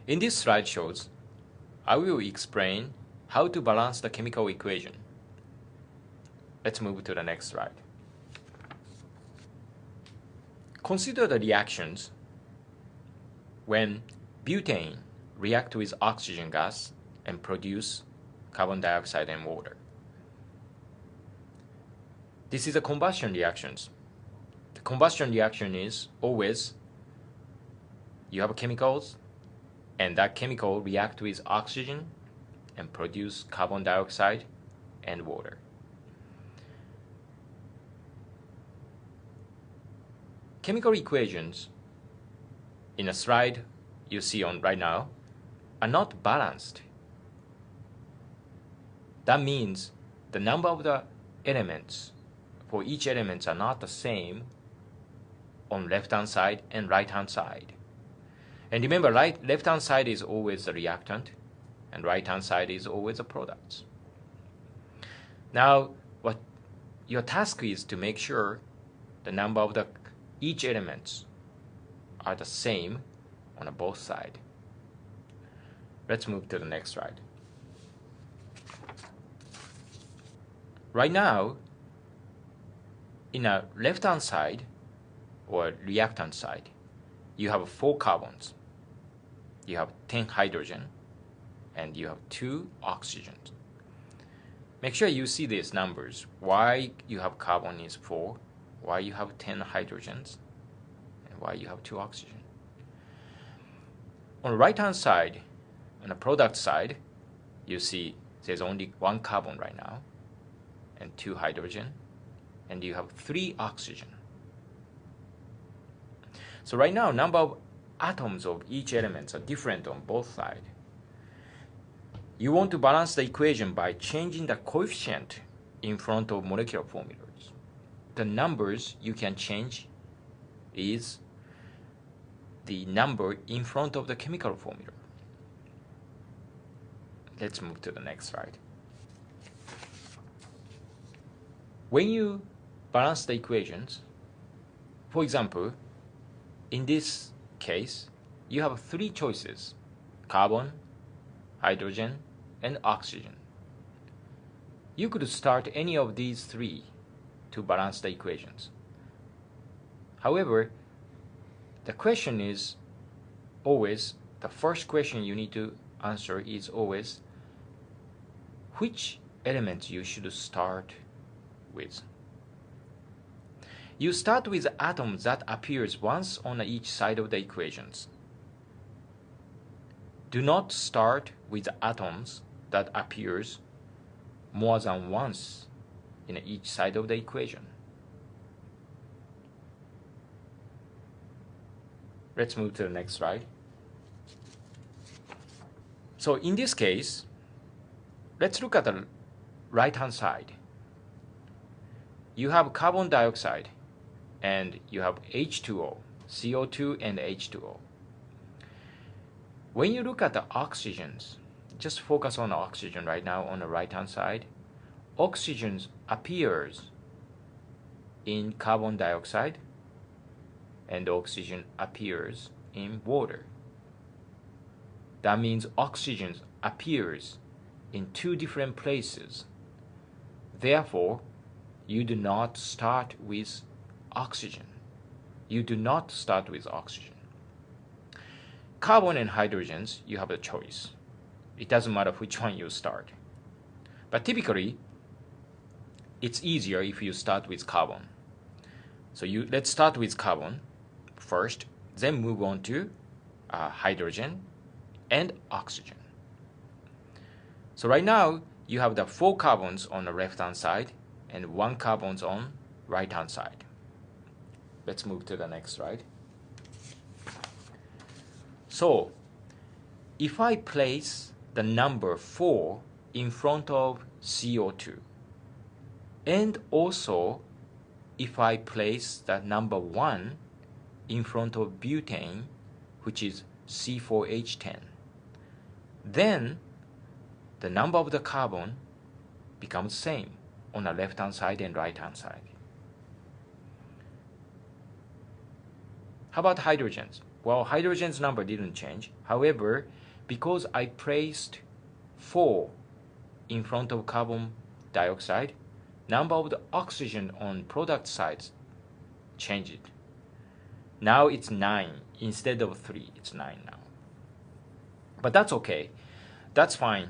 In this slide shows, I will explain how to balance the chemical equation. Let's move to the next slide. Consider the reactions when butane react with oxygen gas and produce carbon dioxide and water. This is a combustion reactions. The combustion reaction is always you have chemicals and that chemical react with oxygen and produce carbon dioxide and water. Chemical equations in a slide you see on right now are not balanced. That means the number of the elements for each element are not the same on left-hand side and right-hand side. And remember, left-hand side is always the reactant and right-hand side is always the products. Now, what your task is to make sure the number of each elements are the same on both sides. Let's move to the next slide. Right now, in a left-hand side or reactant side, you have 4 carbons, you have 10 hydrogen, and you have 2 oxygens. Make sure you see these numbers. Why you have carbon is 4, why you have 10 hydrogens, and why you have 2 oxygen. On the right-hand side, on the product side, you see there's only 1 carbon right now, and 2 hydrogen, and you have 3 oxygen. So right now, number of atoms of each element are different on both sides. You want to balance the equation by changing the coefficient in front of molecular formulas. The numbers you can change is the number in front of the chemical formula. Let's move to the next slide. When you balance the equations, for example, in this case, you have 3 choices: carbon, hydrogen, and oxygen. You could start any of these 3 to balance the equations. However, the question is always, the first question you need to answer is always which element you should start with. You start with atoms that appears once on each side of the equations. Do not start with atoms that appears more than once in each side of the equation. Let's move to the next slide. So in this case, let's look at the right-hand side. You have carbon dioxide and you have H2O, CO2 and H2O. When you look at the oxygens, just focus on oxygen right now on the right-hand side. Oxygen appears in carbon dioxide and oxygen appears in water. That means oxygen appears in 2 different places. Therefore, you do not start with oxygen. You do not start with oxygen. Carbon and hydrogens, you have a choice. It doesn't matter which one you start. But typically, it's easier if you start with carbon. So let's start with carbon first, then move on to hydrogen and oxygen. So right now, you have the 4 carbons on the left-hand side and 1 carbon on right-hand side. Let's move to the next slide. So, if I place the number 4 in front of CO2, and also if I place the number 1 in front of butane, which is C4H10, then the number of the carbon becomes same on the left-hand side and right-hand side. How about hydrogens? Well, hydrogen's number didn't change. However, because I placed 4 in front of carbon dioxide, number of the oxygen on product sides changed. Now it's 9 instead of 3. It's 9 now. But that's okay. That's fine.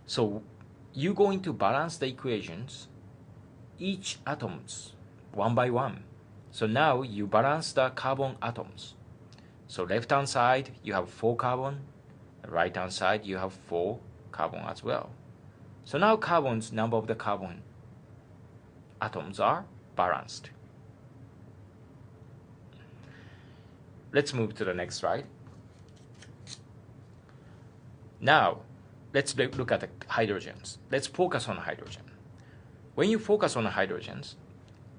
So you're going to balance the equations, each atoms, one by one. So now you balance the carbon atoms. So left-hand side, you have 4 carbon. Right-hand side, you have 4 carbon as well. So now carbon's number of the carbon atoms are balanced. Let's move to the next slide. Now, let's look at the hydrogens. Let's focus on hydrogen. When you focus on the hydrogens,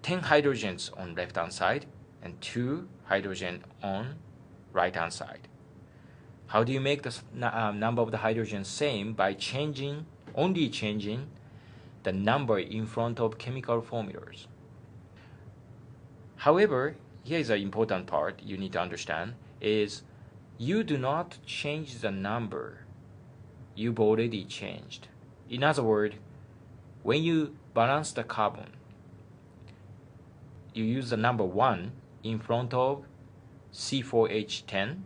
10 hydrogens on left-hand side and 2 hydrogen on right-hand side. How do you make the number of the hydrogens same? By only changing the number in front of chemical formulas. However, here is an important part you need to understand is you do not change the number you've already changed. In other words, when you balance the carbon, you use the number 1 in front of C4H10,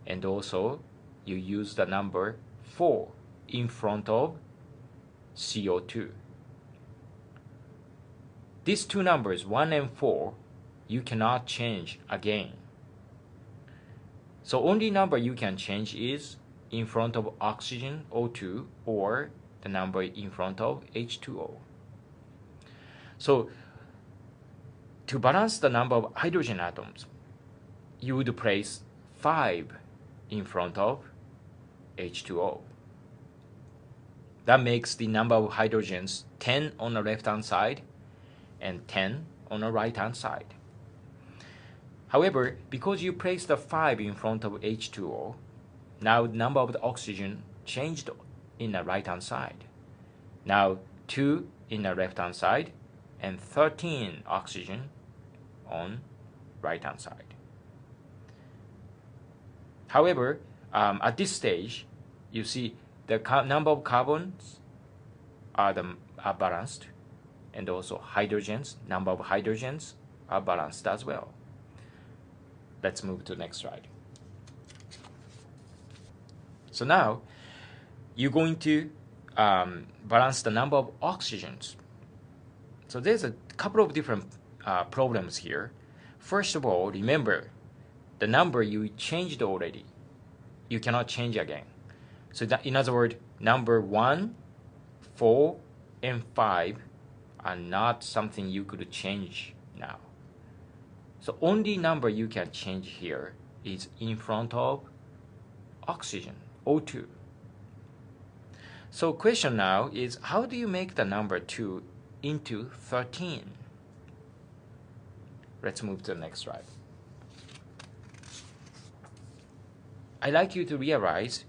and also you use the number 4 in front of CO2. These two numbers, 1 and 4, you cannot change again. So only number you can change is in front of oxygen, O2, or the number in front of H2O. So to balance the number of hydrogen atoms, you would place 5 in front of H2O. That makes the number of hydrogens 10 on the left-hand side and 10 on the right-hand side. However, because you placed the 5 in front of H2O, now the number of the oxygen changed in the right-hand side. Now 2 in the left-hand side and 13 oxygen on right-hand side. However, at this stage, you see the number of carbons are balanced, and also hydrogens, number of hydrogens are balanced as well. Let's move to the next slide. So now, you're going to balance the number of oxygens. So there's a couple of different problems here. First of all, remember, the number you changed already, you cannot change again. So that, in other words, number 1, 4, and 5 are not something you could change now. So only number you can change here is in front of oxygen, O2. So question now is, how do you make the number 2 into 13? Let's move to the next slide. I'd like you to realize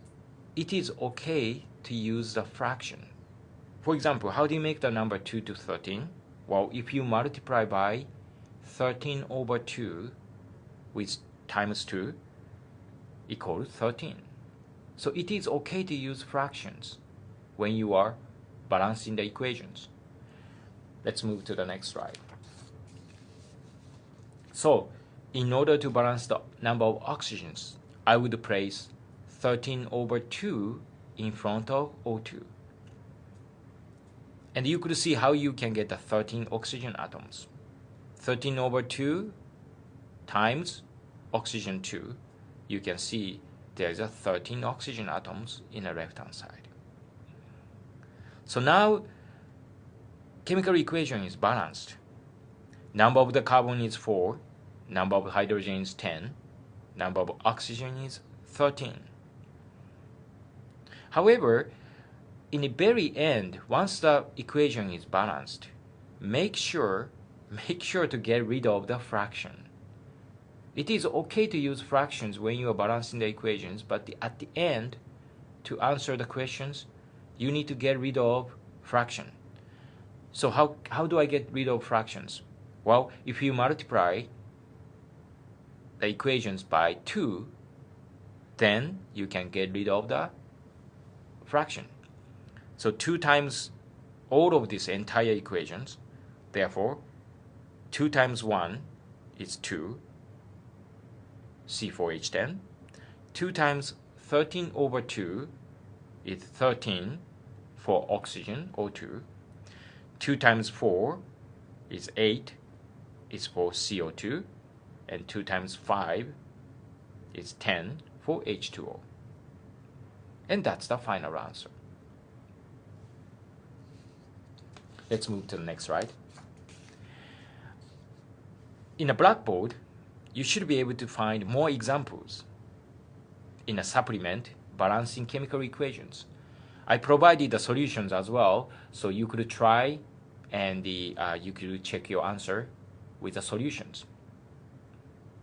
it is okay to use the fraction. For example, how do you make the number 2 to 13? Well, if you multiply by 13 over 2 with times 2 equals 13. So it is okay to use fractions when you are balancing the equations. Let's move to the next slide. So, in order to balance the number of oxygens, I would place 13 over 2 in front of O2. And you could see how you can get the 13 oxygen atoms. 13 over 2 times oxygen 2, you can see there's a 13 oxygen atoms in the left-hand side. So now, chemical equation is balanced. Number of the carbon is 4, number of hydrogen is 10, number of oxygen is 13. However, in the very end, once the equation is balanced, make sure to get rid of the fraction. It is okay to use fractions when you are balancing the equations, but at the end, to answer the questions, you need to get rid of fraction. So how do I get rid of fractions? Well, if you multiply the equations by 2, then you can get rid of the fraction. So 2 times all of these entire equations. Therefore, 2 times 1 is 2, C4H10. 2 times 13 over 2 is 13 for oxygen, O2. 2 times 4 is 8, is for CO2. And 2 times 5 is 10 for H2O. And that's the final answer. Let's move to the next slide. In a blackboard, you should be able to find more examples in a supplement balancing chemical equations. I provided the solutions as well, so you could try and you could check your answer with the solutions.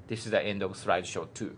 This is the end of slideshow 2.